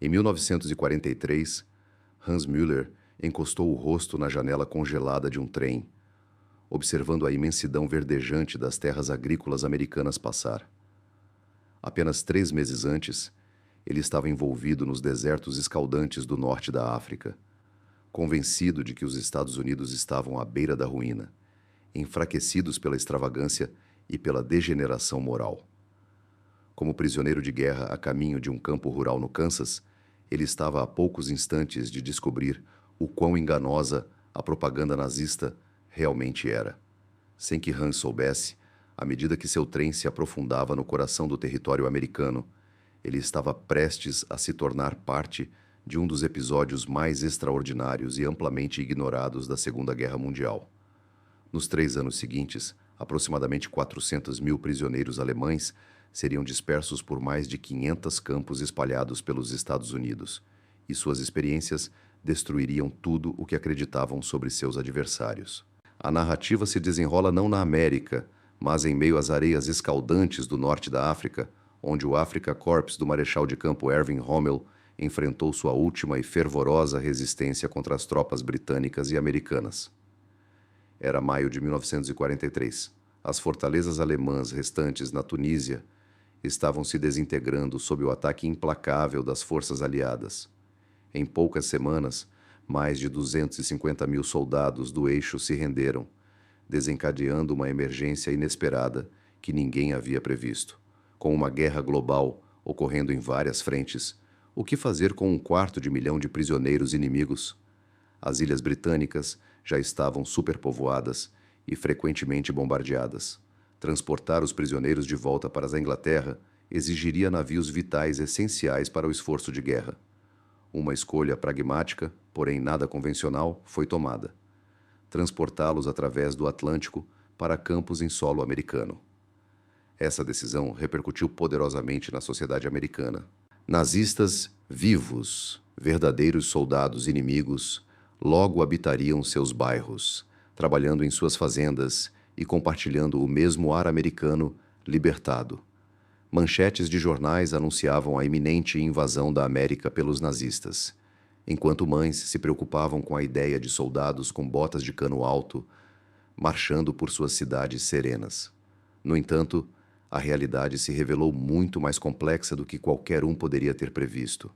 Em 1943, Hans Müller encostou o rosto na janela congelada de um trem, observando a imensidão verdejante das terras agrícolas americanas passar. Apenas 3 meses antes, ele estava envolvido nos desertos escaldantes do norte da África, convencido de que os Estados Unidos estavam à beira da ruína, enfraquecidos pela extravagância e pela degeneração moral. Como prisioneiro de guerra a caminho de um campo rural no Kansas, ele estava a poucos instantes de descobrir o quão enganosa a propaganda nazista realmente era. Sem que Hans soubesse, à medida que seu trem se aprofundava no coração do território americano, ele estava prestes a se tornar parte de um dos episódios mais extraordinários e amplamente ignorados da Segunda Guerra Mundial. Nos 3 anos seguintes, aproximadamente 400 mil prisioneiros alemães seriam dispersos por mais de 500 campos espalhados pelos Estados Unidos, e suas experiências destruiriam tudo o que acreditavam sobre seus adversários. A narrativa se desenrola não na América, mas em meio às areias escaldantes do norte da África, onde o Afrika Korps do Marechal de Campo Erwin Rommel enfrentou sua última e fervorosa resistência contra as tropas britânicas e americanas. Era maio de 1943. As fortalezas alemãs restantes na Tunísia estavam se desintegrando sob o ataque implacável das forças aliadas. Em poucas semanas, mais de 250 mil soldados do eixo se renderam, desencadeando uma emergência inesperada que ninguém havia previsto. Com uma guerra global ocorrendo em várias frentes, o que fazer com 250 mil de prisioneiros inimigos? As ilhas britânicas já estavam superpovoadas e frequentemente bombardeadas. Transportar os prisioneiros de volta para a Inglaterra exigiria navios vitais essenciais para o esforço de guerra. Uma escolha pragmática, porém nada convencional, foi tomada: transportá-los através do Atlântico para campos em solo americano. Essa decisão repercutiu poderosamente na sociedade americana. Nazistas vivos, verdadeiros soldados inimigos, logo habitariam seus bairros, trabalhando em suas fazendas e compartilhando o mesmo ar americano libertado. Manchetes de jornais anunciavam a iminente invasão da América pelos nazistas, enquanto mães se preocupavam com a ideia de soldados com botas de cano alto marchando por suas cidades serenas. No entanto, a realidade se revelou muito mais complexa do que qualquer um poderia ter previsto.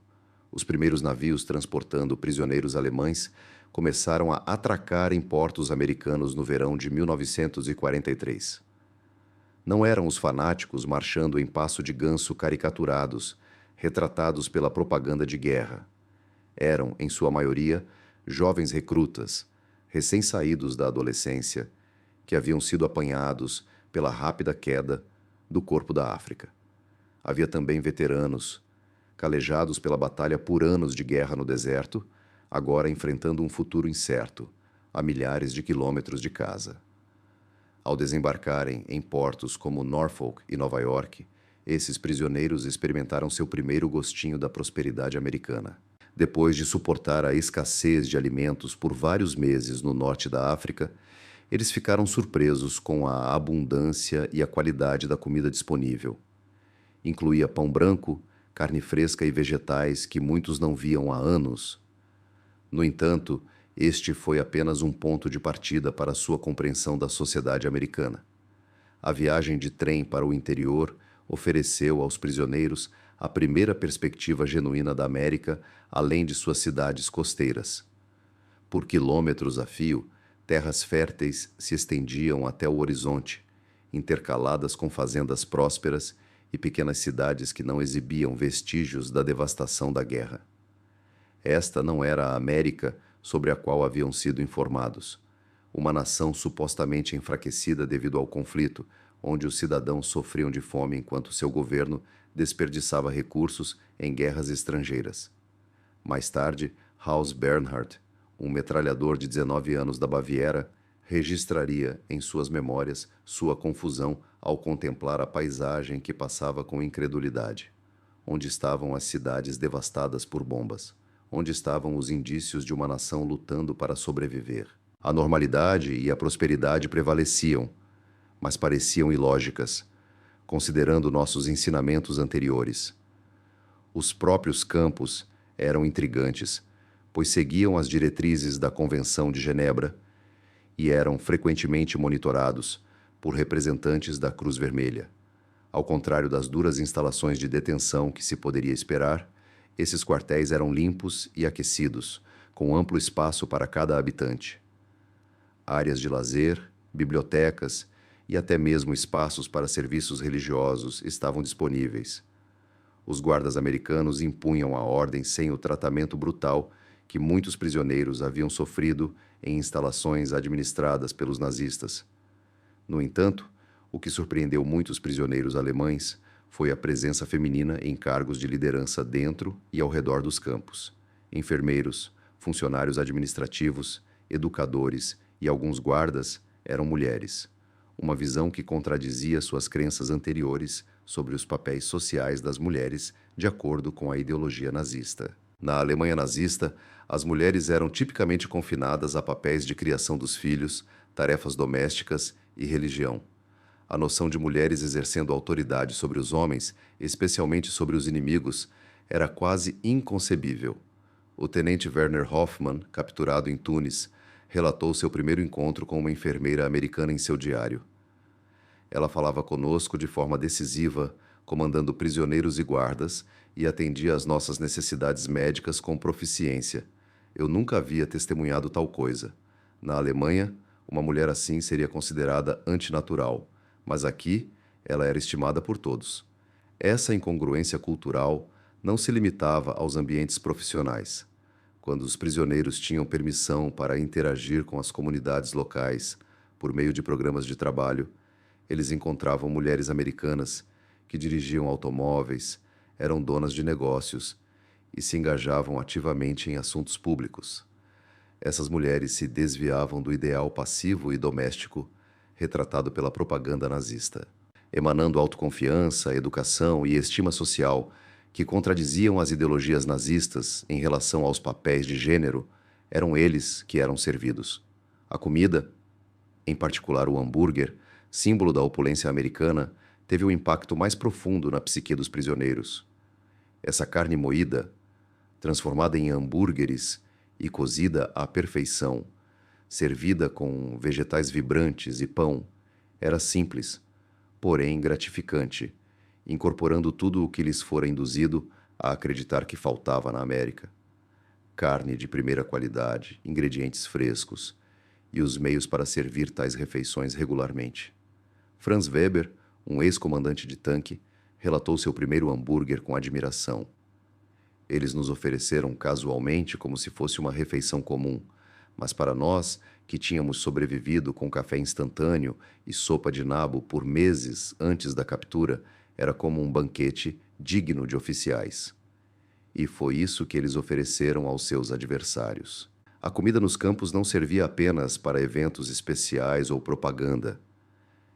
Os primeiros navios transportando prisioneiros alemães começaram a atracar em portos americanos no verão de 1943. Não eram os fanáticos marchando em passo de ganso caricaturados, retratados pela propaganda de guerra. Eram, em sua maioria, jovens recrutas, recém-saídos da adolescência, que haviam sido apanhados pela rápida queda do corpo da África. Havia também veteranos, calejados pela batalha por anos de guerra no deserto, agora enfrentando um futuro incerto, a milhares de quilômetros de casa. Ao desembarcarem em portos como Norfolk e Nova York, esses prisioneiros experimentaram seu primeiro gostinho da prosperidade americana. Depois de suportar a escassez de alimentos por vários meses no norte da África, eles ficaram surpresos com a abundância e a qualidade da comida disponível. Incluía pão branco, carne fresca e vegetais que muitos não viam há anos. No entanto, este foi apenas um ponto de partida para sua compreensão da sociedade americana. A viagem de trem para o interior ofereceu aos prisioneiros a primeira perspectiva genuína da América, além de suas cidades costeiras. Por quilômetros a fio, terras férteis se estendiam até o horizonte, intercaladas com fazendas prósperas e pequenas cidades que não exibiam vestígios da devastação da guerra. Esta não era a América sobre a qual haviam sido informados. Uma nação supostamente enfraquecida devido ao conflito, onde os cidadãos sofriam de fome enquanto seu governo desperdiçava recursos em guerras estrangeiras. Mais tarde, Hans Bernhard, um metralhador de 19 anos da Baviera, registraria em suas memórias sua confusão ao contemplar a paisagem que passava com incredulidade. Onde estavam as cidades devastadas por bombas? Onde estavam os indícios de uma nação lutando para sobreviver? A normalidade e a prosperidade prevaleciam, mas pareciam ilógicas, considerando nossos ensinamentos anteriores. Os próprios campos Eram intrigantes, pois seguiam as diretrizes da Convenção de Genebra e eram frequentemente monitorados por representantes da Cruz Vermelha. Ao contrário das duras instalações de detenção que se poderia esperar, esses quartéis eram limpos e aquecidos, com amplo espaço para cada habitante. Áreas de lazer, bibliotecas e até mesmo espaços para serviços religiosos estavam disponíveis. Os guardas americanos impunham a ordem sem o tratamento brutal que muitos prisioneiros haviam sofrido em instalações administradas pelos nazistas. No entanto, o que surpreendeu muitos prisioneiros alemães foi a presença feminina em cargos de liderança dentro e ao redor dos campos. Enfermeiros, funcionários administrativos, educadores e alguns guardas eram mulheres, uma visão que contradizia suas crenças anteriores sobre os papéis sociais das mulheres de acordo com a ideologia nazista. Na Alemanha nazista, as mulheres eram tipicamente confinadas a papéis de criação dos filhos, tarefas domésticas e religião. A noção de mulheres exercendo autoridade sobre os homens, especialmente sobre os inimigos, era quase inconcebível. O tenente Werner Hoffmann, capturado em Tunis, relatou seu primeiro encontro com uma enfermeira americana em seu diário. Ela falava conosco de forma decisiva, comandando prisioneiros e guardas, e atendia às nossas necessidades médicas com proficiência. Eu nunca havia testemunhado tal coisa. Na Alemanha, uma mulher assim seria considerada antinatural, mas aqui ela era estimada por todos. Essa incongruência cultural não se limitava aos ambientes profissionais. Quando os prisioneiros tinham permissão para interagir com as comunidades locais por meio de programas de trabalho, eles encontravam mulheres americanas que dirigiam automóveis, eram donas de negócios e se engajavam ativamente em assuntos públicos. Essas mulheres se desviavam do ideal passivo e doméstico retratado pela propaganda nazista, emanando autoconfiança, educação e estima social que contradiziam as ideologias nazistas em relação aos papéis de gênero. Eram eles que eram servidos. A comida, em particular o hambúrguer, símbolo da opulência americana, teve um impacto mais profundo na psique dos prisioneiros. Essa carne moída, transformada em hambúrgueres e cozida à perfeição, servida com vegetais vibrantes e pão, era simples, porém gratificante, incorporando tudo o que lhes fora induzido a acreditar que faltava na América. Carne de primeira qualidade, ingredientes frescos e os meios para servir tais refeições regularmente. Franz Weber, um ex-comandante de tanque, relatou seu primeiro hambúrguer com admiração. Eles nos ofereceram casualmente como se fosse uma refeição comum, mas para nós, que tínhamos sobrevivido com café instantâneo e sopa de nabo por meses antes da captura, era como um banquete digno de oficiais. E foi isso que eles ofereceram aos seus adversários. A comida nos campos não servia apenas para eventos especiais ou propaganda.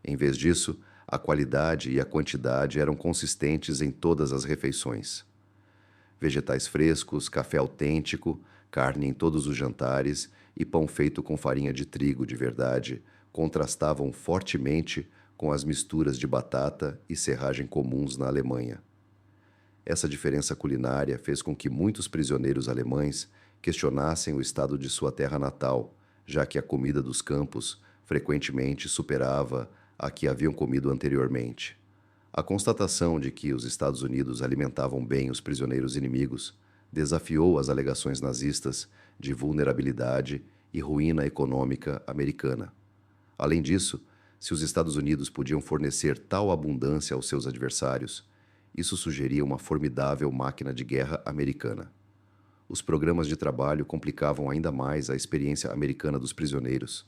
Em vez disso, a qualidade e a quantidade eram consistentes em todas as refeições. Vegetais frescos, café autêntico, carne em todos os jantares e pão feito com farinha de trigo de verdade contrastavam fortemente com as misturas de batata e serragem comuns na Alemanha. Essa diferença culinária fez com que muitos prisioneiros alemães questionassem o estado de sua terra natal, já que a comida dos campos frequentemente superava a que haviam comido anteriormente. A constatação de que os Estados Unidos alimentavam bem os prisioneiros inimigos desafiou as alegações nazistas de vulnerabilidade e ruína econômica americana. Além disso, se os Estados Unidos podiam fornecer tal abundância aos seus adversários, isso sugeria uma formidável máquina de guerra americana. Os programas de trabalho complicavam ainda mais a experiência americana dos prisioneiros,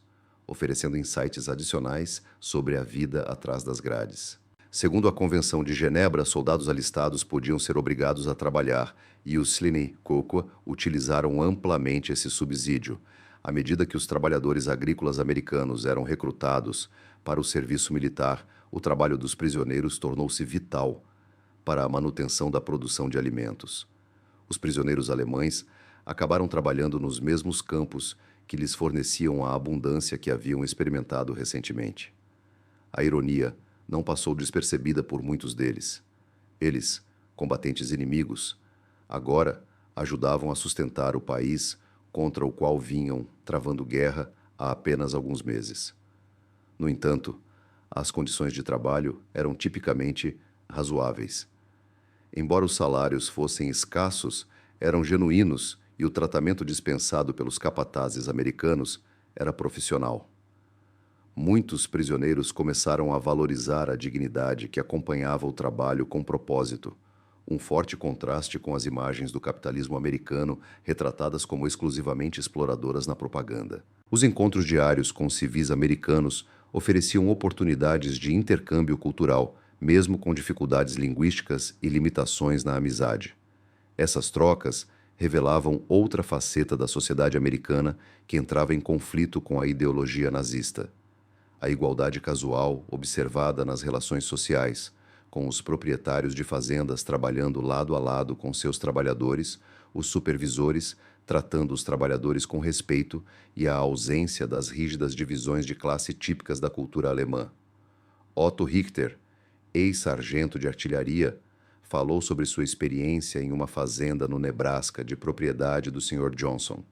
oferecendo insights adicionais sobre a vida atrás das grades. Segundo a Convenção de Genebra, soldados alistados podiam ser obrigados a trabalhar e os Slyny Kokwa utilizaram amplamente esse subsídio. À medida que os trabalhadores agrícolas americanos eram recrutados para o serviço militar, o trabalho dos prisioneiros tornou-se vital para a manutenção da produção de alimentos. Os prisioneiros alemães acabaram trabalhando nos mesmos campos que lhes forneciam a abundância que haviam experimentado recentemente. A ironia não passou despercebida por muitos deles. Eles, combatentes inimigos, agora ajudavam a sustentar o país contra o qual vinham travando guerra há apenas alguns meses. No entanto, as condições de trabalho eram tipicamente razoáveis. Embora os salários fossem escassos, eram genuínos e o tratamento dispensado pelos capatazes americanos era profissional. Muitos prisioneiros começaram a valorizar a dignidade que acompanhava o trabalho com propósito, um forte contraste com as imagens do capitalismo americano retratadas como exclusivamente exploradoras na propaganda. Os encontros diários com civis americanos ofereciam oportunidades de intercâmbio cultural, mesmo com dificuldades linguísticas e limitações na amizade. Essas trocas revelavam outra faceta da sociedade americana que entrava em conflito com a ideologia nazista. A igualdade casual observada nas relações sociais, com os proprietários de fazendas trabalhando lado a lado com seus trabalhadores, os supervisores tratando os trabalhadores com respeito e a ausência das rígidas divisões de classe típicas da cultura alemã. Otto Richter, ex-sargento de artilharia, falou sobre sua experiência em uma fazenda no Nebraska de propriedade do Sr. Johnson.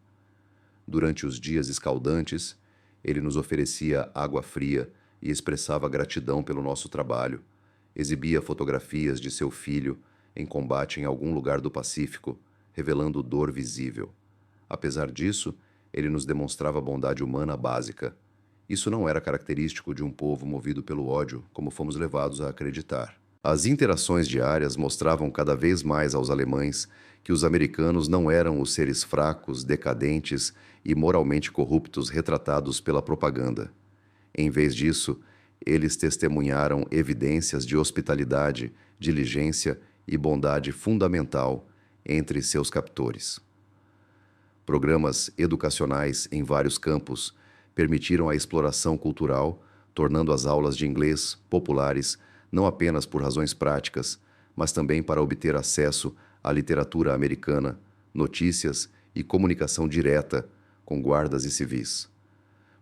Durante os dias escaldantes, ele nos oferecia água fria e expressava gratidão pelo nosso trabalho. Exibia fotografias de seu filho em combate em algum lugar do Pacífico, revelando dor visível. Apesar disso, ele nos demonstrava bondade humana básica. Isso não era característico de um povo movido pelo ódio, como fomos levados a acreditar. As interações diárias mostravam cada vez mais aos alemães que os americanos não eram os seres fracos, decadentes e moralmente corruptos retratados pela propaganda. Em vez disso, eles testemunharam evidências de hospitalidade, diligência e bondade fundamental entre seus captores. Programas educacionais em vários campos permitiram a exploração cultural, tornando as aulas de inglês populares não apenas por razões práticas, mas também para obter acesso à literatura americana, notícias e comunicação direta com guardas e civis.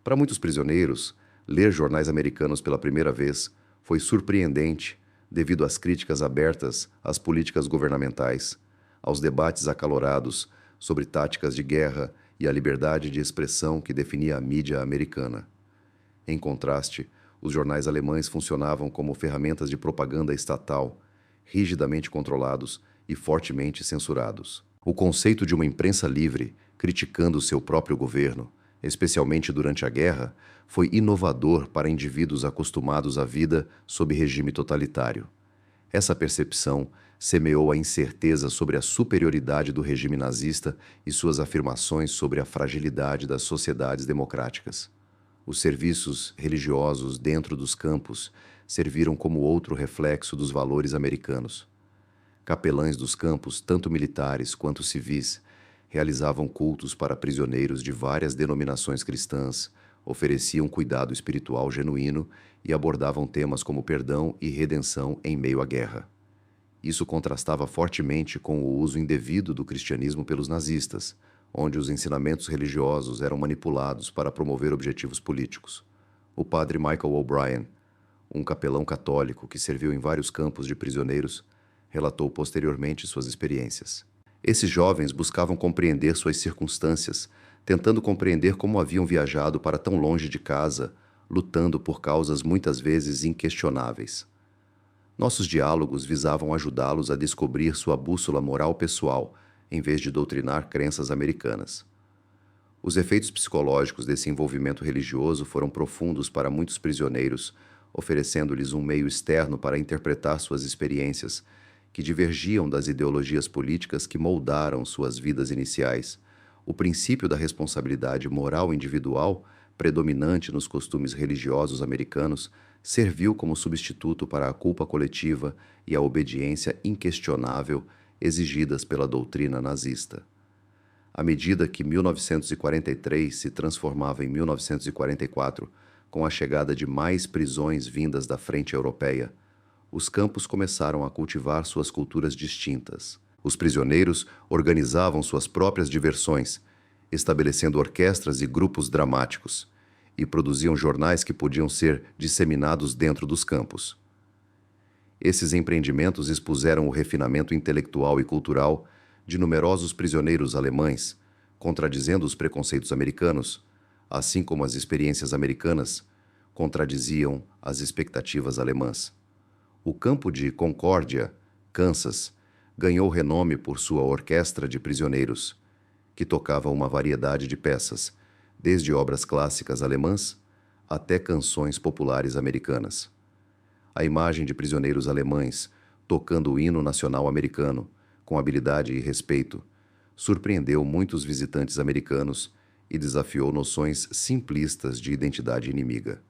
Para muitos prisioneiros, ler jornais americanos pela primeira vez foi surpreendente devido às críticas abertas às políticas governamentais, aos debates acalorados sobre táticas de guerra e à liberdade de expressão que definia a mídia americana. Em contraste, os jornais alemães funcionavam como ferramentas de propaganda estatal, rigidamente controlados e fortemente censurados. O conceito de uma imprensa livre, criticando seu próprio governo, especialmente durante a guerra, foi inovador para indivíduos acostumados à vida sob regime totalitário. Essa percepção semeou a incerteza sobre a superioridade do regime nazista e suas afirmações sobre a fragilidade das sociedades democráticas. Os serviços religiosos dentro dos campos serviram como outro reflexo dos valores americanos. Capelães dos campos, tanto militares quanto civis, realizavam cultos para prisioneiros de várias denominações cristãs, ofereciam cuidado espiritual genuíno e abordavam temas como perdão e redenção em meio à guerra. Isso contrastava fortemente com o uso indevido do cristianismo pelos nazistas, onde os ensinamentos religiosos eram manipulados para promover objetivos políticos. O padre Michael O'Brien, um capelão católico que serviu em vários campos de prisioneiros, relatou posteriormente suas experiências. Esses jovens buscavam compreender suas circunstâncias, tentando compreender como haviam viajado para tão longe de casa, lutando por causas muitas vezes inquestionáveis. Nossos diálogos visavam ajudá-los a descobrir sua bússola moral pessoal, em vez de doutrinar crenças americanas. Os efeitos psicológicos desse envolvimento religioso foram profundos para muitos prisioneiros, oferecendo-lhes um meio externo para interpretar suas experiências, que divergiam das ideologias políticas que moldaram suas vidas iniciais. O princípio da responsabilidade moral individual, predominante nos costumes religiosos americanos, serviu como substituto para a culpa coletiva e a obediência inquestionável exigidas pela doutrina nazista. À medida que 1943 se transformava em 1944, com a chegada de mais prisões vindas da frente europeia, os campos começaram a cultivar suas culturas distintas. Os prisioneiros organizavam suas próprias diversões, estabelecendo orquestras e grupos dramáticos, e produziam jornais que podiam ser disseminados dentro dos campos. Esses empreendimentos expuseram o refinamento intelectual e cultural, de numerosos prisioneiros alemães, contradizendo os preconceitos americanos, assim como as experiências americanas contradiziam as expectativas alemãs. O campo de Concórdia, Kansas, ganhou renome por sua orquestra de prisioneiros, que tocava uma variedade de peças, desde obras clássicas alemãs até canções populares americanas. A imagem de prisioneiros alemães tocando o hino nacional americano, com habilidade e respeito, surpreendeu muitos visitantes americanos e desafiou noções simplistas de identidade inimiga.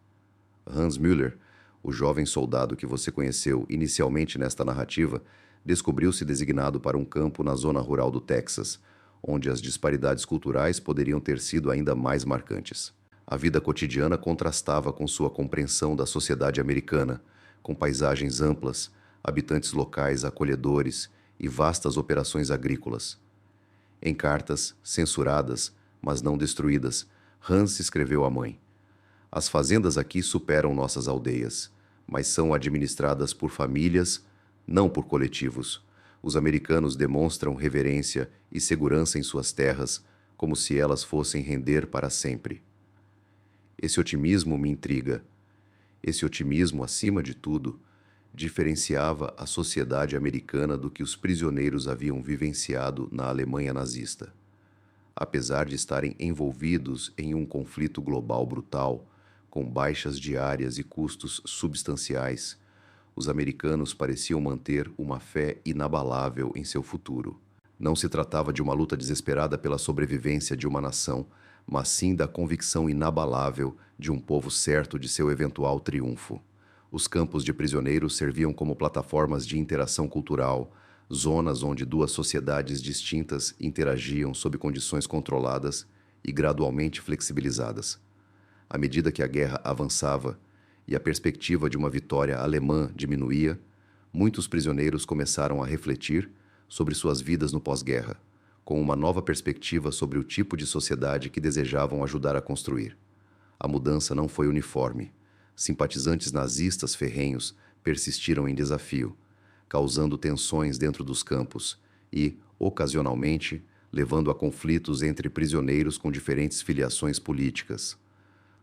Hans Müller, o jovem soldado que você conheceu inicialmente nesta narrativa, descobriu-se designado para um campo na zona rural do Texas, onde as disparidades culturais poderiam ter sido ainda mais marcantes. A vida cotidiana contrastava com sua compreensão da sociedade americana, com paisagens amplas, habitantes locais acolhedores e vastas operações agrícolas. Em cartas, censuradas, mas não destruídas, Hans escreveu à mãe: "As fazendas aqui superam nossas aldeias, mas são administradas por famílias, não por coletivos. Os americanos demonstram reverência e segurança em suas terras, como se elas fossem render para sempre." Esse otimismo me intriga. Esse otimismo, acima de tudo, diferenciava a sociedade americana do que os prisioneiros haviam vivenciado na Alemanha nazista. Apesar de estarem envolvidos em um conflito global brutal, com baixas diárias e custos substanciais, os americanos pareciam manter uma fé inabalável em seu futuro. Não se tratava de uma luta desesperada pela sobrevivência de uma nação, mas sim da convicção inabalável de um povo certo de seu eventual triunfo. Os campos de prisioneiros serviam como plataformas de interação cultural, zonas onde duas sociedades distintas interagiam sob condições controladas e gradualmente flexibilizadas. À medida que a guerra avançava e a perspectiva de uma vitória alemã diminuía, muitos prisioneiros começaram a refletir sobre suas vidas no pós-guerra, com uma nova perspectiva sobre o tipo de sociedade que desejavam ajudar a construir. A mudança não foi uniforme. Simpatizantes nazistas ferrenhos persistiram em desafio, causando tensões dentro dos campos e, ocasionalmente, levando a conflitos entre prisioneiros com diferentes filiações políticas.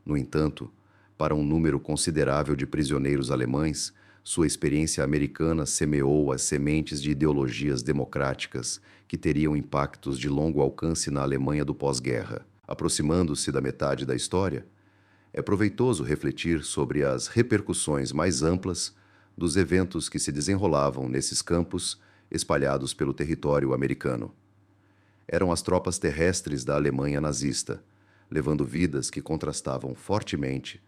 No entanto, para um número considerável de prisioneiros alemães, sua experiência americana semeou as sementes de ideologias democráticas que teriam impactos de longo alcance na Alemanha do pós-guerra. Aproximando-se da metade da história, é proveitoso refletir sobre as repercussões mais amplas dos eventos que se desenrolavam nesses campos espalhados pelo território americano. Eram as tropas terrestres da Alemanha nazista, levando vidas que contrastavam fortemente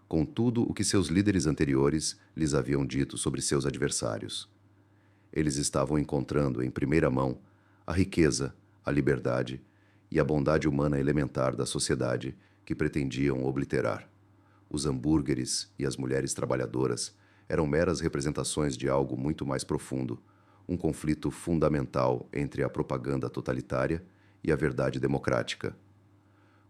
com tudo o que seus líderes anteriores lhes haviam dito sobre seus adversários. Eles estavam encontrando em primeira mão a riqueza, a liberdade e a bondade humana elementar da sociedade que pretendiam obliterar. Os hambúrgueres e as mulheres trabalhadoras eram meras representações de algo muito mais profundo, um conflito fundamental entre a propaganda totalitária e a verdade democrática.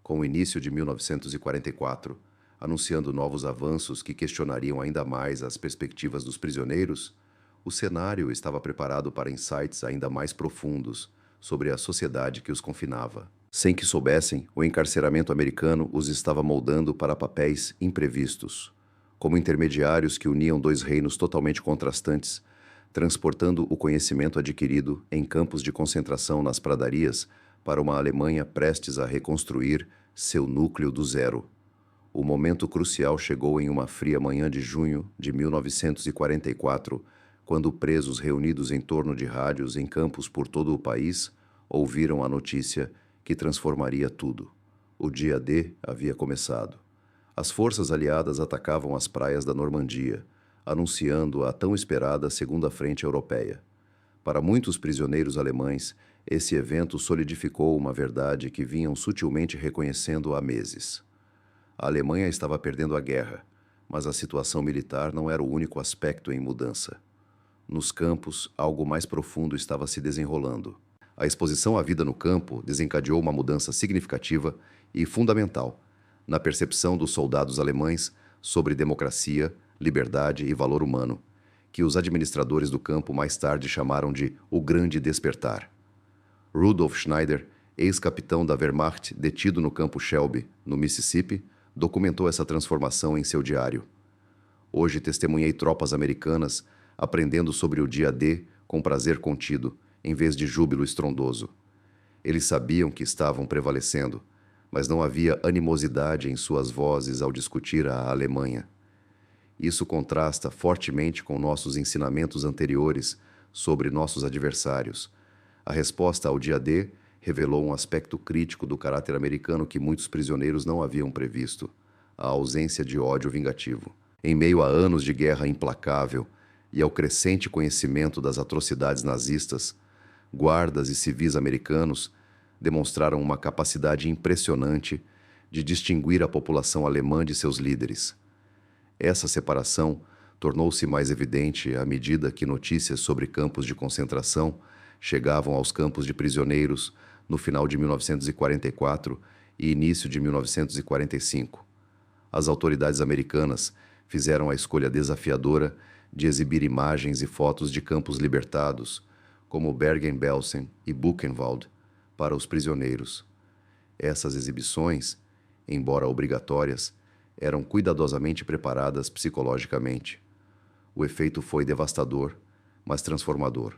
Com o início de 1944, anunciando novos avanços que questionariam ainda mais as perspectivas dos prisioneiros, o cenário estava preparado para insights ainda mais profundos sobre a sociedade que os confinava. Sem que soubessem, o encarceramento americano os estava moldando para papéis imprevistos, como intermediários que uniam dois reinos totalmente contrastantes, transportando o conhecimento adquirido em campos de concentração nas pradarias para uma Alemanha prestes a reconstruir seu núcleo do zero. O momento crucial chegou em uma fria manhã de junho de 1944, quando presos reunidos em torno de rádios em campos por todo o país ouviram a notícia que transformaria tudo. O dia D havia começado. As forças aliadas atacavam as praias da Normandia, anunciando a tão esperada Segunda Frente Europeia. Para muitos prisioneiros alemães, esse evento solidificou uma verdade que vinham sutilmente reconhecendo há meses. A Alemanha estava perdendo a guerra, mas a situação militar não era o único aspecto em mudança. Nos campos, algo mais profundo estava se desenrolando. A exposição à vida no campo desencadeou uma mudança significativa e fundamental na percepção dos soldados alemães sobre democracia, liberdade e valor humano, que os administradores do campo mais tarde chamaram de o Grande Despertar. Rudolf Schneider, ex-capitão da Wehrmacht detido no campo Shelby, no Mississippi, documentou essa transformação em seu diário. Hoje testemunhei tropas americanas aprendendo sobre o dia D com prazer contido, em vez de júbilo estrondoso. Eles sabiam que estavam prevalecendo, mas não havia animosidade em suas vozes ao discutir a Alemanha. Isso contrasta fortemente com nossos ensinamentos anteriores sobre nossos adversários. A resposta ao dia D revelou um aspecto crítico do caráter americano que muitos prisioneiros não haviam previsto: a ausência de ódio vingativo. Em meio a anos de guerra implacável e ao crescente conhecimento das atrocidades nazistas, guardas e civis americanos demonstraram uma capacidade impressionante de distinguir a população alemã de seus líderes. Essa separação tornou-se mais evidente à medida que notícias sobre campos de concentração chegavam aos campos de prisioneiros no final de 1944 e início de 1945. As autoridades americanas fizeram a escolha desafiadora de exibir imagens e fotos de campos libertados, como Bergen-Belsen e Buchenwald, para os prisioneiros. Essas exibições, embora obrigatórias, eram cuidadosamente preparadas psicologicamente. O efeito foi devastador, mas transformador.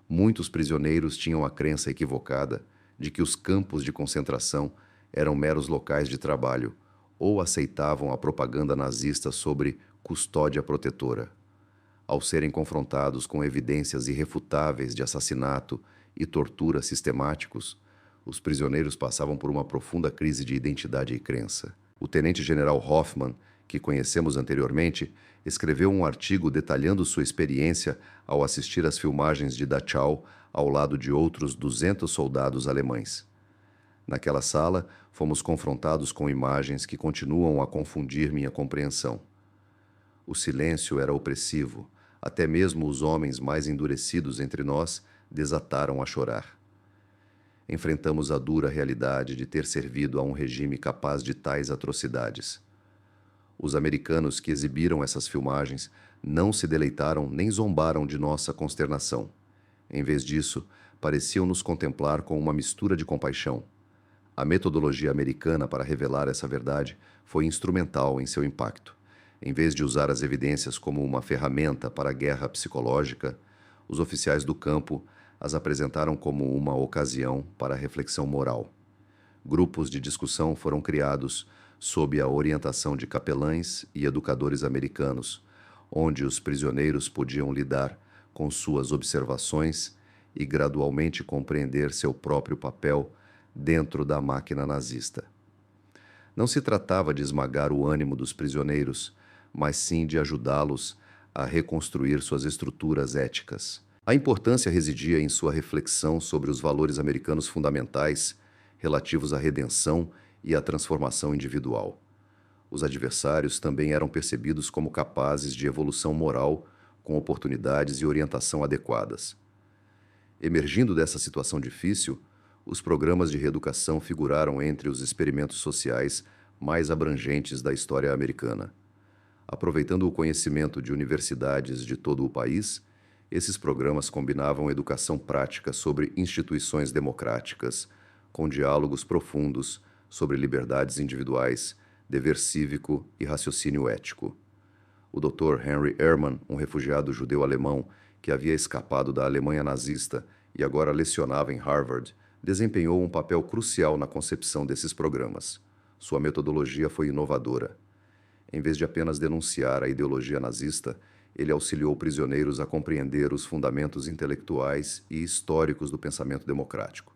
Muitos prisioneiros tinham a crença equivocada de que os campos de concentração eram meros locais de trabalho ou aceitavam a propaganda nazista sobre custódia protetora. Ao serem confrontados com evidências irrefutáveis de assassinato e tortura sistemáticos, os prisioneiros passavam por uma profunda crise de identidade e crença. O tenente-general Hoffmann, que conhecemos anteriormente, escreveu um artigo detalhando sua experiência ao assistir às filmagens de Dachau ao lado de outros 200 soldados alemães. Naquela sala, fomos confrontados com imagens que continuam a confundir minha compreensão. O silêncio era opressivo, até mesmo os homens mais endurecidos entre nós desataram a chorar. Enfrentamos a dura realidade de ter servido a um regime capaz de tais atrocidades. Os americanos que exibiram essas filmagens não se deleitaram nem zombaram de nossa consternação. Em vez disso, pareciam nos contemplar com uma mistura de compaixão. A metodologia americana para revelar essa verdade foi instrumental em seu impacto. Em vez de usar as evidências como uma ferramenta para a guerra psicológica, os oficiais do campo as apresentaram como uma ocasião para a reflexão moral. Grupos de discussão foram criados sob a orientação de capelães e educadores americanos, onde os prisioneiros podiam lidar com suas observações e gradualmente compreender seu próprio papel dentro da máquina nazista. Não se tratava de esmagar o ânimo dos prisioneiros, mas sim de ajudá-los a reconstruir suas estruturas éticas. A importância residia em sua reflexão sobre os valores americanos fundamentais relativos à redenção e à transformação individual. Os adversários também eram percebidos como capazes de evolução moral, com oportunidades e orientação adequadas. Emergindo dessa situação difícil, os programas de reeducação figuraram entre os experimentos sociais mais abrangentes da história americana. Aproveitando o conhecimento de universidades de todo o país, esses programas combinavam educação prática sobre instituições democráticas, com diálogos profundos sobre liberdades individuais, dever cívico e raciocínio ético. O Dr. Henry Ehrman, um refugiado judeu-alemão que havia escapado da Alemanha nazista e agora lecionava em Harvard, desempenhou um papel crucial na concepção desses programas. Sua metodologia foi inovadora. Em vez de apenas denunciar a ideologia nazista, ele auxiliou prisioneiros a compreender os fundamentos intelectuais e históricos do pensamento democrático.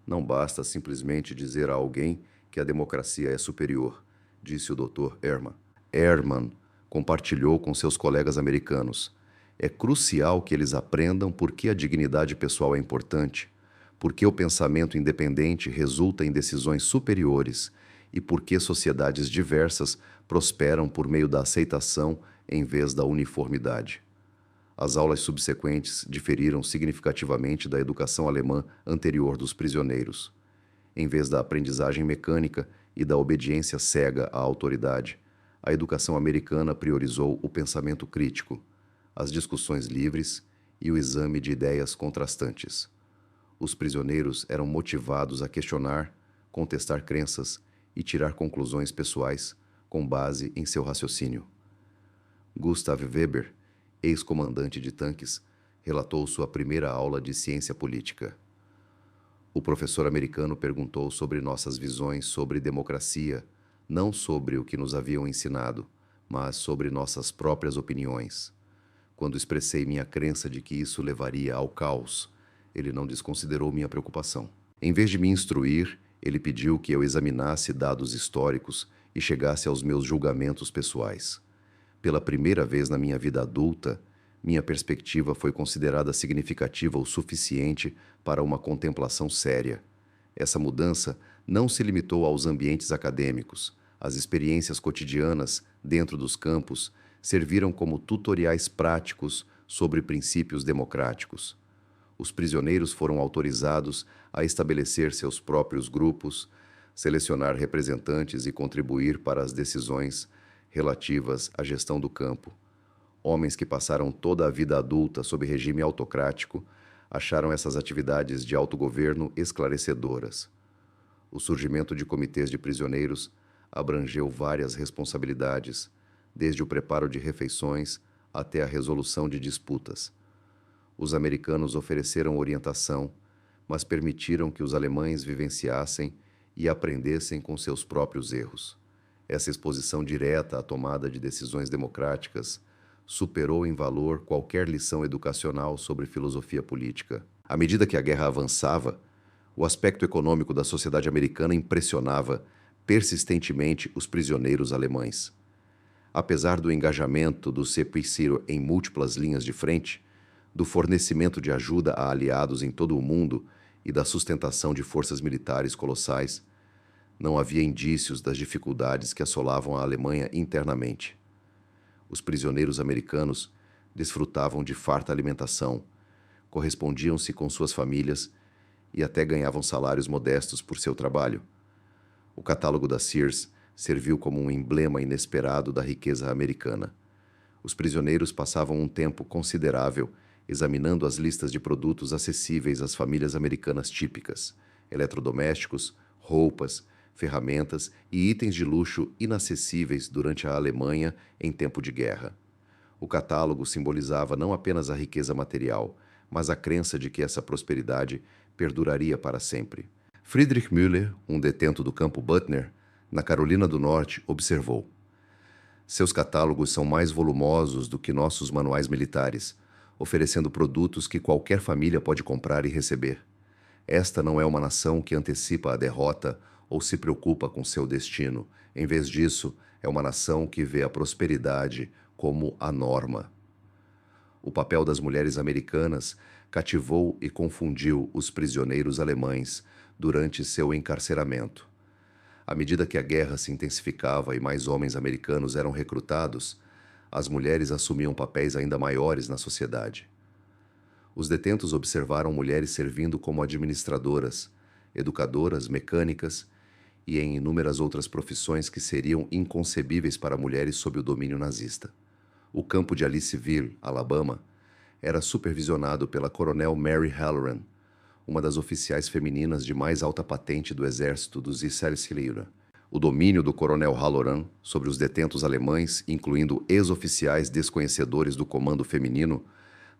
Não basta simplesmente dizer a alguém que a democracia é superior, disse o Dr. Ehrman. Ehrman compartilhou com seus colegas americanos: é crucial que eles aprendam por que a dignidade pessoal é importante, por que o pensamento independente resulta em decisões superiores e por que sociedades diversas prosperam por meio da aceitação em vez da uniformidade. As aulas subsequentes diferiram significativamente da educação alemã anterior dos prisioneiros. Em vez da aprendizagem mecânica e da obediência cega à autoridade, a educação americana priorizou o pensamento crítico, as discussões livres e o exame de ideias contrastantes. Os prisioneiros eram motivados a questionar, contestar crenças e tirar conclusões pessoais com base em seu raciocínio. Gustav Weber, ex-comandante de tanques, relatou sua primeira aula de ciência política. O professor americano perguntou sobre nossas visões sobre democracia, não sobre o que nos haviam ensinado, mas sobre nossas próprias opiniões. Quando expressei minha crença de que isso levaria ao caos, ele não desconsiderou minha preocupação. Em vez de me instruir, ele pediu que eu examinasse dados históricos e chegasse aos meus julgamentos pessoais. Pela primeira vez na minha vida adulta, minha perspectiva foi considerada significativa o suficiente para uma contemplação séria. Essa mudança não se limitou aos ambientes acadêmicos. As experiências cotidianas, dentro dos campos, serviram como tutoriais práticos sobre princípios democráticos. Os prisioneiros foram autorizados a estabelecer seus próprios grupos, selecionar representantes e contribuir para as decisões relativas à gestão do campo. Homens que passaram toda a vida adulta sob regime autocrático acharam essas atividades de autogoverno esclarecedoras. O surgimento de comitês de prisioneiros abrangeu várias responsabilidades, desde o preparo de refeições até a resolução de disputas. Os americanos ofereceram orientação, mas permitiram que os alemães vivenciassem e aprendessem com seus próprios erros. Essa exposição direta à tomada de decisões democráticas superou em valor qualquer lição educacional sobre filosofia política. À medida que a guerra avançava, o aspecto econômico da sociedade americana impressionava persistentemente os prisioneiros alemães. Apesar do engajamento do CPCIR em múltiplas linhas de frente, do fornecimento de ajuda a aliados em todo o mundo e da sustentação de forças militares colossais, não havia indícios das dificuldades que assolavam a Alemanha internamente. Os prisioneiros americanos desfrutavam de farta alimentação, correspondiam-se com suas famílias e até ganhavam salários modestos por seu trabalho. O catálogo da Sears serviu como um emblema inesperado da riqueza americana. Os prisioneiros passavam um tempo considerável examinando as listas de produtos acessíveis às famílias americanas típicas, eletrodomésticos, roupas, ferramentas e itens de luxo inacessíveis durante a Alemanha em tempo de guerra. O catálogo simbolizava não apenas a riqueza material, mas a crença de que essa prosperidade perduraria para sempre. Friedrich Müller, um detento do campo Butner, na Carolina do Norte, observou: seus catálogos são mais volumosos do que nossos manuais militares, oferecendo produtos que qualquer família pode comprar e receber. Esta não é uma nação que antecipa a derrota ou se preocupa com seu destino. Em vez disso, é uma nação que vê a prosperidade como a norma. O papel das mulheres americanas cativou e confundiu os prisioneiros alemães durante seu encarceramento. À medida que a guerra se intensificava e mais homens americanos eram recrutados, as mulheres assumiam papéis ainda maiores na sociedade. Os detentos observaram mulheres servindo como administradoras, educadoras, mecânicas e em inúmeras outras profissões que seriam inconcebíveis para mulheres sob o domínio nazista. O campo de Aliceville, Alabama, era supervisionado pela coronel Mary Halloran, uma das oficiais femininas de mais alta patente do exército dos Israelitas. O domínio do coronel Halloran sobre os detentos alemães, incluindo ex-oficiais desconhecedores do comando feminino,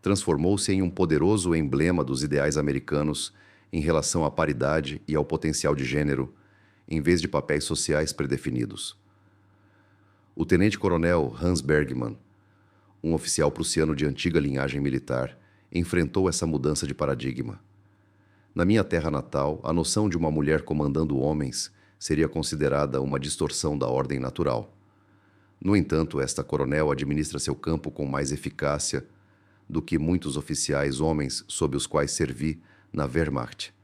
transformou-se em um poderoso emblema dos ideais americanos em relação à paridade e ao potencial de gênero, em vez de papéis sociais predefinidos. O tenente-coronel Hans Bergmann, um oficial prussiano de antiga linhagem militar, enfrentou essa mudança de paradigma. Na minha terra natal, a noção de uma mulher comandando homens seria considerada uma distorção da ordem natural. No entanto, esta coronel administra seu campo com mais eficácia do que muitos oficiais homens sob os quais servi na Wehrmacht.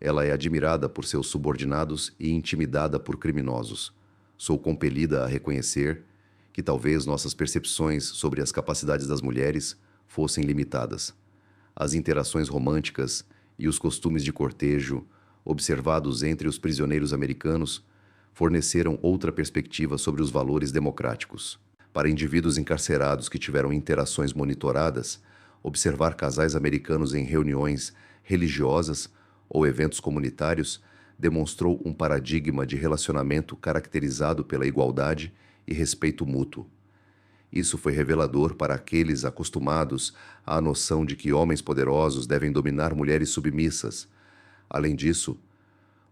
Ela é admirada por seus subordinados e intimidada por criminosos. Sou compelida a reconhecer que talvez nossas percepções sobre as capacidades das mulheres fossem limitadas. As interações românticas e os costumes de cortejo observados entre os prisioneiros americanos forneceram outra perspectiva sobre os valores democráticos. Para indivíduos encarcerados que tiveram interações monitoradas, observar casais americanos em reuniões religiosas ou eventos comunitários, demonstrou um paradigma de relacionamento caracterizado pela igualdade e respeito mútuo. Isso foi revelador para aqueles acostumados à noção de que homens poderosos devem dominar mulheres submissas. Além disso,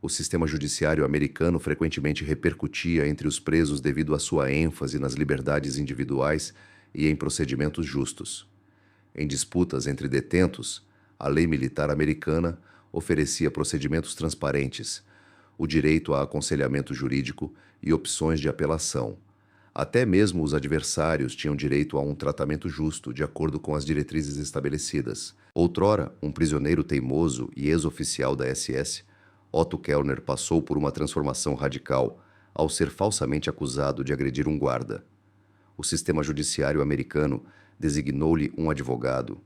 o sistema judiciário americano frequentemente repercutia entre os presos devido à sua ênfase nas liberdades individuais e em procedimentos justos. Em disputas entre detentos, a lei militar americana oferecia procedimentos transparentes, o direito a aconselhamento jurídico e opções de apelação. Até mesmo os adversários tinham direito a um tratamento justo, de acordo com as diretrizes estabelecidas. Outrora, um prisioneiro teimoso e ex-oficial da SS, Otto Kellner passou por uma transformação radical ao ser falsamente acusado de agredir um guarda. O sistema judiciário americano designou-lhe um advogado,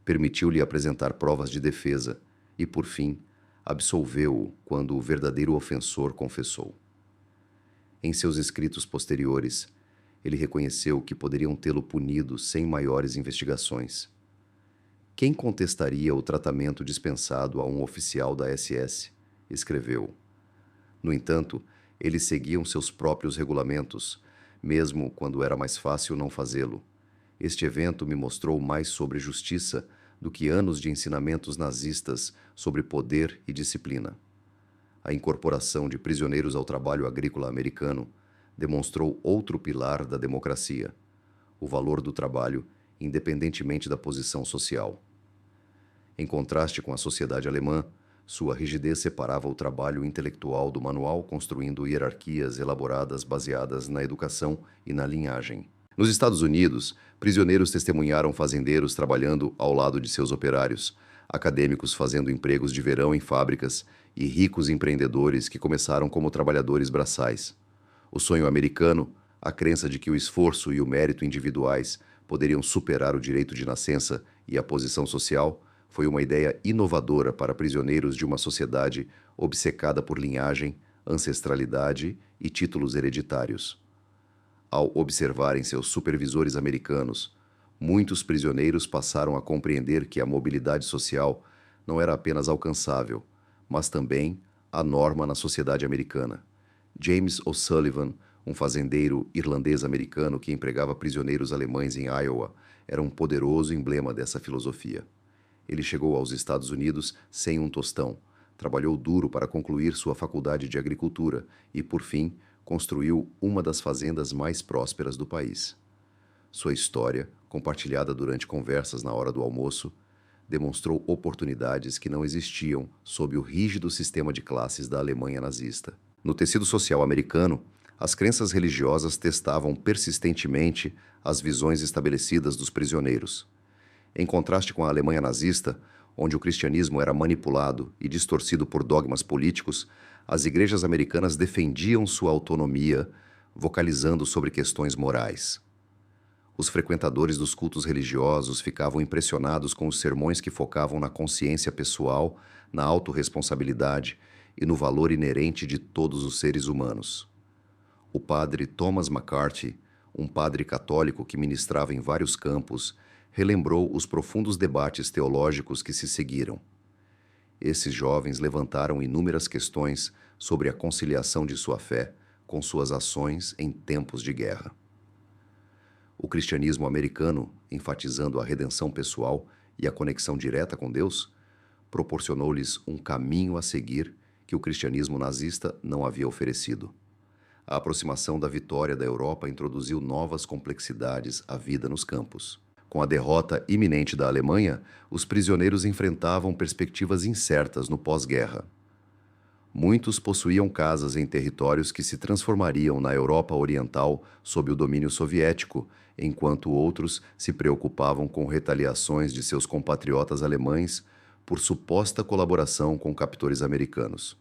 permitiu-lhe apresentar provas de defesa e, por fim, absolveu-o quando o verdadeiro ofensor confessou. Em seus escritos posteriores, ele reconheceu que poderiam tê-lo punido sem maiores investigações. Quem contestaria o tratamento dispensado a um oficial da SS? Escreveu. No entanto, eles seguiam seus próprios regulamentos, mesmo quando era mais fácil não fazê-lo. Este evento me mostrou mais sobre justiça do que anos de ensinamentos nazistas sobre poder e disciplina. A incorporação de prisioneiros ao trabalho agrícola americano demonstrou outro pilar da democracia: o valor do trabalho, independentemente da posição social. Em contraste com a sociedade alemã, sua rigidez separava o trabalho intelectual do manual, construindo hierarquias elaboradas baseadas na educação e na linhagem. Nos Estados Unidos, prisioneiros testemunharam fazendeiros trabalhando ao lado de seus operários, acadêmicos fazendo empregos de verão em fábricas e ricos empreendedores que começaram como trabalhadores braçais. O sonho americano, a crença de que o esforço e o mérito individuais poderiam superar o direito de nascença e a posição social, foi uma ideia inovadora para prisioneiros de uma sociedade obcecada por linhagem, ancestralidade e títulos hereditários. Ao observarem seus supervisores americanos, muitos prisioneiros passaram a compreender que a mobilidade social não era apenas alcançável, mas também a norma na sociedade americana. James O'Sullivan, um fazendeiro irlandês-americano que empregava prisioneiros alemães em Iowa, era um poderoso emblema dessa filosofia. Ele chegou aos Estados Unidos sem um tostão, trabalhou duro para concluir sua faculdade de agricultura e, por fim, construiu uma das fazendas mais prósperas do país. Sua história, compartilhada durante conversas na hora do almoço, demonstrou oportunidades que não existiam sob o rígido sistema de classes da Alemanha nazista. No tecido social americano, as crenças religiosas testavam persistentemente as visões estabelecidas dos prisioneiros. Em contraste com a Alemanha nazista, onde o cristianismo era manipulado e distorcido por dogmas políticos, as igrejas americanas defendiam sua autonomia, vocalizando sobre questões morais. Os frequentadores dos cultos religiosos ficavam impressionados com os sermões que focavam na consciência pessoal, na autorresponsabilidade e no valor inerente de todos os seres humanos. O padre Thomas McCarthy, um padre católico que ministrava em vários campos, relembrou os profundos debates teológicos que se seguiram. Esses jovens levantaram inúmeras questões sobre a conciliação de sua fé com suas ações em tempos de guerra. O cristianismo americano, enfatizando a redenção pessoal e a conexão direta com Deus, proporcionou-lhes um caminho a seguir que o cristianismo nazista não havia oferecido. A aproximação da vitória da Europa introduziu novas complexidades à vida nos campos. Com a derrota iminente da Alemanha, os prisioneiros enfrentavam perspectivas incertas no pós-guerra. Muitos possuíam casas em territórios que se transformariam na Europa Oriental sob o domínio soviético, enquanto outros se preocupavam com retaliações de seus compatriotas alemães por suposta colaboração com captores americanos.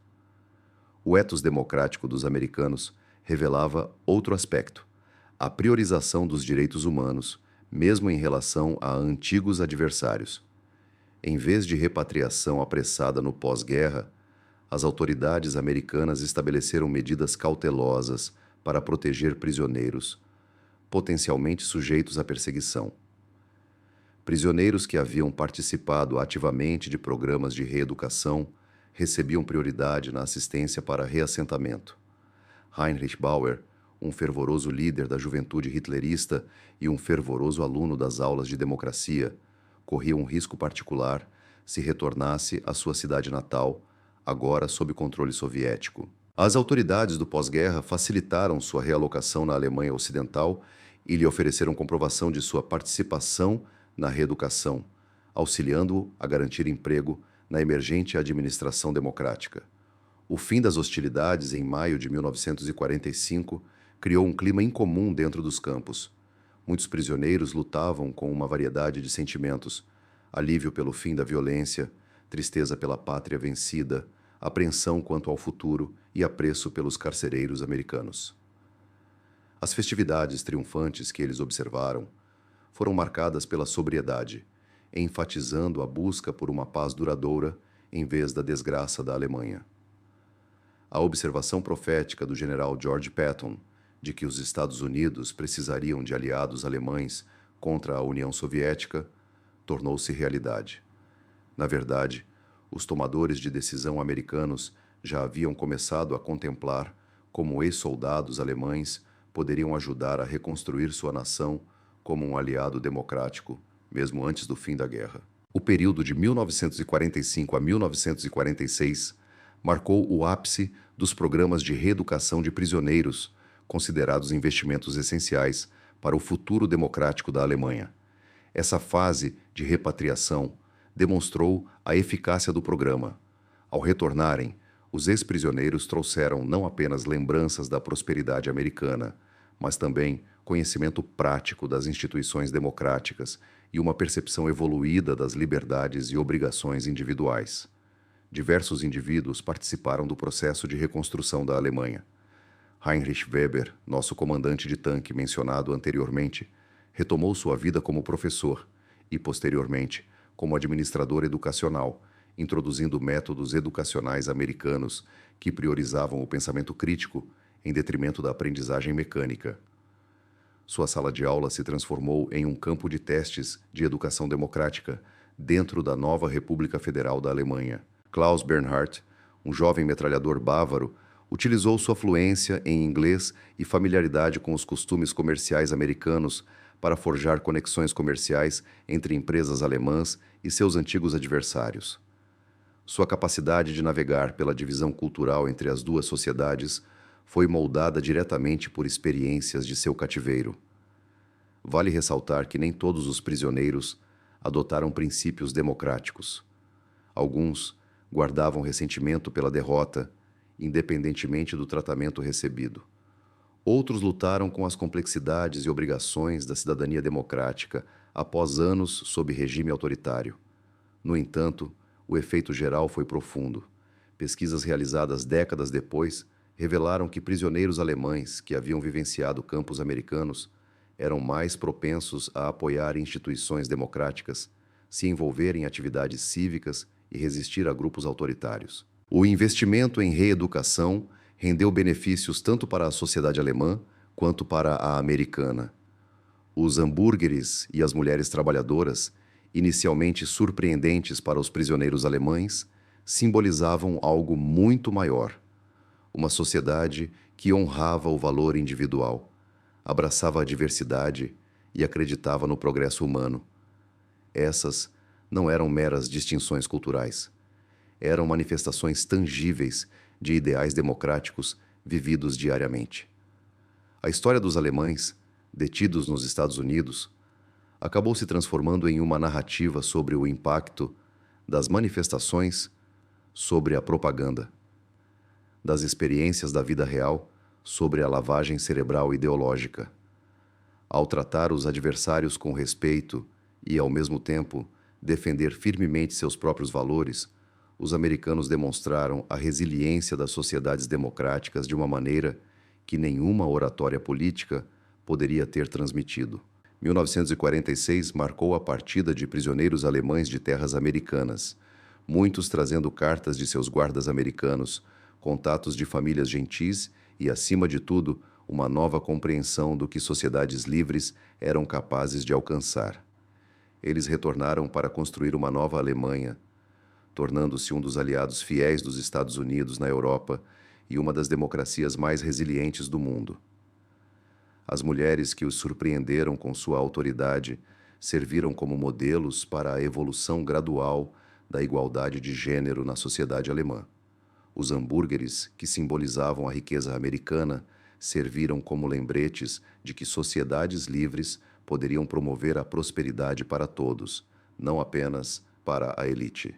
O ethos democrático dos americanos revelava outro aspecto: a priorização dos direitos humanos, mesmo em relação a antigos adversários. Em vez de repatriação apressada no pós-guerra, as autoridades americanas estabeleceram medidas cautelosas para proteger prisioneiros, potencialmente sujeitos à perseguição. Prisioneiros que haviam participado ativamente de programas de reeducação recebiam prioridade na assistência para reassentamento. Heinrich Bauer, um fervoroso líder da juventude hitlerista e um fervoroso aluno das aulas de democracia, corria um risco particular se retornasse à sua cidade natal, agora sob controle soviético. As autoridades do pós-guerra facilitaram sua realocação na Alemanha Ocidental e lhe ofereceram comprovação de sua participação na reeducação, auxiliando-o a garantir emprego na emergente administração democrática. O fim das hostilidades em maio de 1945 criou um clima incomum dentro dos campos. Muitos prisioneiros lutavam com uma variedade de sentimentos: alívio pelo fim da violência, tristeza pela pátria vencida, apreensão quanto ao futuro e apreço pelos carcereiros americanos. As festividades triunfantes que eles observaram foram marcadas pela sobriedade, enfatizando a busca por uma paz duradoura em vez da desgraça da Alemanha. A observação profética do general George Patton de que os Estados Unidos precisariam de aliados alemães contra a União Soviética tornou-se realidade. Na verdade, os tomadores de decisão americanos já haviam começado a contemplar como ex-soldados alemães poderiam ajudar a reconstruir sua nação como um aliado democrático, mesmo antes do fim da guerra. O período de 1945 a 1946 marcou o ápice dos programas de reeducação de prisioneiros, considerados investimentos essenciais para o futuro democrático da Alemanha. Essa fase de repatriação demonstrou a eficácia do programa. Ao retornarem, os ex-prisioneiros trouxeram não apenas lembranças da prosperidade americana, mas também conhecimento prático das instituições democráticas e uma percepção evoluída das liberdades e obrigações individuais. Diversos indivíduos participaram do processo de reconstrução da Alemanha. Heinrich Weber, nosso comandante de tanque mencionado anteriormente, retomou sua vida como professor e, posteriormente, como administrador educacional, introduzindo métodos educacionais americanos que priorizavam o pensamento crítico em detrimento da aprendizagem mecânica. Sua sala de aula se transformou em um campo de testes de educação democrática dentro da nova República Federal da Alemanha. Klaus Bernhardt, um jovem metralhador bávaro, utilizou sua fluência em inglês e familiaridade com os costumes comerciais americanos para forjar conexões comerciais entre empresas alemãs e seus antigos adversários. Sua capacidade de navegar pela divisão cultural entre as duas sociedades foi moldada diretamente por experiências de seu cativeiro. Vale ressaltar que nem todos os prisioneiros adotaram princípios democráticos. Alguns guardavam ressentimento pela derrota, independentemente do tratamento recebido. Outros lutaram com as complexidades e obrigações da cidadania democrática após anos sob regime autoritário. No entanto, o efeito geral foi profundo. Pesquisas realizadas décadas depois revelaram que prisioneiros alemães que haviam vivenciado campos americanos eram mais propensos a apoiar instituições democráticas, se envolver em atividades cívicas e resistir a grupos autoritários. O investimento em reeducação rendeu benefícios tanto para a sociedade alemã quanto para a americana. Os hambúrgueres e as mulheres trabalhadoras, inicialmente surpreendentes para os prisioneiros alemães, simbolizavam algo muito maior. Uma sociedade que honrava o valor individual, abraçava a diversidade e acreditava no progresso humano. Essas não eram meras distinções culturais. Eram manifestações tangíveis de ideais democráticos vividos diariamente. A história dos alemães, detidos nos Estados Unidos, acabou se transformando em uma narrativa sobre o impacto das manifestações sobre a propaganda, das experiências da vida real sobre a lavagem cerebral ideológica. Ao tratar os adversários com respeito e, ao mesmo tempo, defender firmemente seus próprios valores, os americanos demonstraram a resiliência das sociedades democráticas de uma maneira que nenhuma oratória política poderia ter transmitido. 1946 marcou a partida de prisioneiros alemães de terras americanas, muitos trazendo cartas de seus guardas americanos, contatos de famílias gentis e, acima de tudo, uma nova compreensão do que sociedades livres eram capazes de alcançar. Eles retornaram para construir uma nova Alemanha, tornando-se um dos aliados fiéis dos Estados Unidos na Europa e uma das democracias mais resilientes do mundo. As mulheres que os surpreenderam com sua autoridade serviram como modelos para a evolução gradual da igualdade de gênero na sociedade alemã. Os hambúrgueres, que simbolizavam a riqueza americana, serviram como lembretes de que sociedades livres poderiam promover a prosperidade para todos, não apenas para a elite.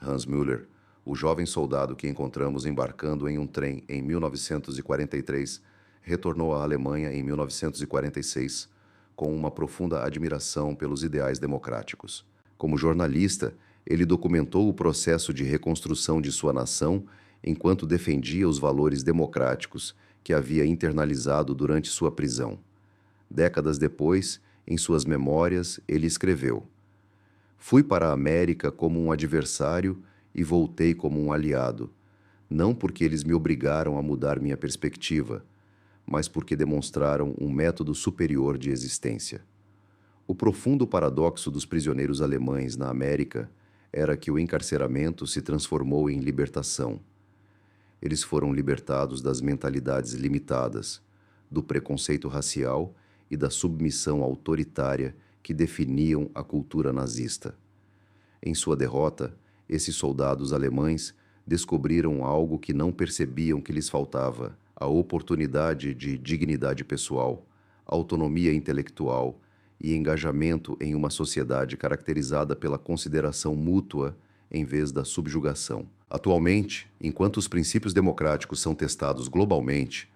Hans Müller, o jovem soldado que encontramos embarcando em um trem em 1943, retornou à Alemanha em 1946, com uma profunda admiração pelos ideais democráticos. Como jornalista, ele documentou o processo de reconstrução de sua nação enquanto defendia os valores democráticos que havia internalizado durante sua prisão. Décadas depois, em suas memórias, ele escreveu: "Fui para a América como um adversário e voltei como um aliado, não porque eles me obrigaram a mudar minha perspectiva, mas porque demonstraram um método superior de existência." O profundo paradoxo dos prisioneiros alemães na América era que o encarceramento se transformou em libertação. Eles foram libertados das mentalidades limitadas, do preconceito racial e da submissão autoritária que definiam a cultura nazista. Em sua derrota, esses soldados alemães descobriram algo que não percebiam que lhes faltava: a oportunidade de dignidade pessoal, autonomia intelectual e engajamento em uma sociedade caracterizada pela consideração mútua em vez da subjugação. Atualmente, enquanto os princípios democráticos são testados globalmente,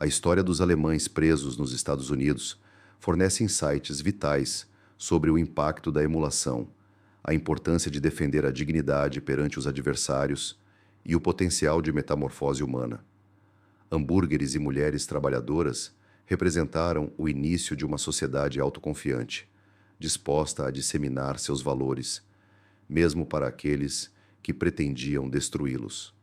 a história dos alemães presos nos Estados Unidos fornece insights vitais sobre o impacto da emulação, a importância de defender a dignidade perante os adversários e o potencial de metamorfose humana. Hambúrgueres e mulheres trabalhadoras representaram o início de uma sociedade autoconfiante, disposta a disseminar seus valores, mesmo para aqueles que pretendiam destruí-los.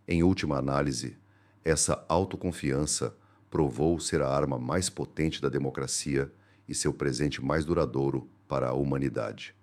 Em última análise, essa autoconfiança provou ser a arma mais potente da democracia e seu presente mais duradouro para a humanidade.